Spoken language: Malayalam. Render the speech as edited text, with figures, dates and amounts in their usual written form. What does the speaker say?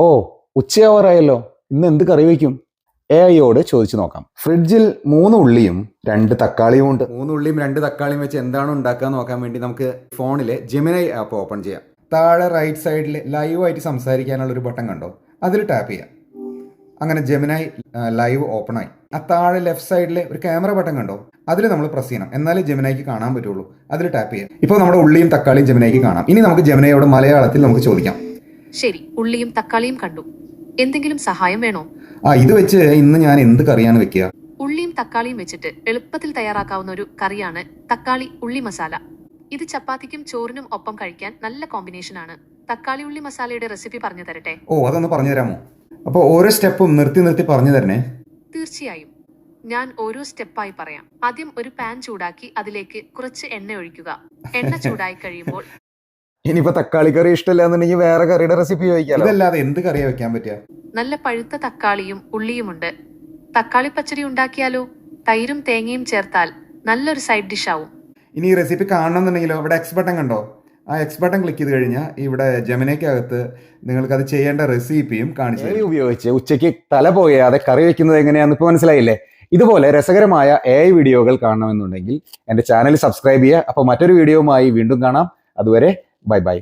ഓ, ഉച്ചയാവാറായല്ലോ. ഇന്ന് എന്ത് കറി വയ്ക്കും? എഐയോട് ചോദിച്ചു നോക്കാം. ഫ്രിഡ്ജിൽ 3 ഉള്ളിയും 2 തക്കാളിയും ഉണ്ട്. 3 ഉള്ളിയും 2 തക്കാളിയും വെച്ച് എന്താണ് ഉണ്ടാക്കുക നോക്കാൻ വേണ്ടി നമുക്ക് ഫോണിലെ ജെമിനൈ ആപ്പ് ഓപ്പൺ ചെയ്യാം. താഴെ റൈറ്റ് സൈഡിൽ ലൈവായിട്ട് സംസാരിക്കാനുള്ള ഒരു ബട്ടൺ കണ്ടോ? അതിൽ ടാപ്പ് ചെയ്യാം. അങ്ങനെ ജെമിനൈ ലൈവ് ഓപ്പൺ ആയി. ആ താഴെ ലെഫ്റ്റ് സൈഡിൽ ഒരു ക്യാമറ ബട്ടൺ കണ്ടോ? അതിൽ നമ്മൾ പ്രസ് ചെയ്യണം, എന്നാലേ ജെമിനൈക്ക് കാണാൻ പറ്റുള്ളൂ. അതിൽ ടാപ്പ് ചെയ്യാം. ഇപ്പോൾ നമ്മുടെ ഉള്ളിയും തക്കാളിയും ജെമിനൈക്ക് കാണാം. ഇനി നമുക്ക് ജെമിനൈയോട് മലയാളത്തിൽ നമുക്ക് ചോദിക്കാം. ശരി, ഉള്ളിയും തക്കാളിയും കണ്ടു. എന്തെങ്കിലും സഹായം വേണോ? ഇത് വെച്ച് ഇന്ന് ഞാൻ എന്ത് കറിയാണ് വെക്കുക? ഉള്ളിയും തക്കാളിയും വെച്ചിട്ട് എളുപ്പത്തിൽ തയ്യാറാക്കാവുന്ന ഒരു കറിയാണ് തക്കാളി ഉള്ളി മസാല. ഇത് ചപ്പാത്തിക്കും ചോറിനും ഒപ്പം കഴിക്കാൻ നല്ല കോമ്പിനേഷൻ ആണ്. തക്കാളി ഉള്ളി മസാലയുടെ റെസിപ്പി പറഞ്ഞു തരട്ടെ? അതൊന്ന് പറഞ്ഞു തരാമോ? അപ്പോൾ ഓരോ സ്റ്റെപ്പും നിർത്തി പറഞ്ഞു തരണേ. തീർച്ചയായും, ഞാൻ ഓരോ സ്റ്റെപ്പായി പറയാം. ആദ്യം ഒരു പാൻ ചൂടാക്കി അതിലേക്ക് കുറച്ച് എണ്ണ ഒഴിക്കുക. എണ്ണ ചൂടായി കഴിയുമ്പോൾ ഇനിയിപ്പോ തക്കാളി കറി ഇഷ്ടമില്ലാന്നുണ്ടെങ്കിൽ വേറെ കറിയുടെ റെസിപ്പി ചോദിക്കാം. ഇതല്ലാതെ എന്ത് കറിയാ വെക്കാൻ പറ്റുക? നല്ല പഴുത്ത തക്കാളിയും ഉള്ളിയുമുണ്ട്. തക്കാളി പച്ചടി ഉണ്ടാക്കിയാലോ? തൈരും തേങ്ങയും ചേർത്താൽ നല്ലൊരു സൈഡ് ഡിഷ് ആവും. ഇനി ഈ റെസിപ്പി കാണണമെന്നുണ്ടെങ്കിലോ ഇവിടെ എക്സ് ബട്ടൺ കണ്ടോ? ആ എക്സ് ബട്ടൺ ക്ലിക്ക് ചെയ്ത് കഴിഞ്ഞാൽ ഇവിടെ ജെമിനയ്ക്കകത്ത് നിങ്ങൾക്ക് അത് ചെയ്യേണ്ട റെസിപ്പിയും കാണിച്ചു ഉപയോഗിച്ച് ഉച്ചയ്ക്ക് തല പോയാതെ കറി വെക്കുന്നത് എങ്ങനെയാണെന്ന് ഇപ്പോൾ മനസ്സിലായില്ലേ? ഇതുപോലെ രസകരമായ AI വീഡിയോകൾ കാണണമെന്നുണ്ടെങ്കിൽ എൻ്റെ ചാനൽ സബ്സ്ക്രൈബ് ചെയ്യുക. അപ്പോൾ മറ്റൊരു വീഡിയോയുമായി വീണ്ടും കാണാം. അതുവരെ ബൈ ബൈ.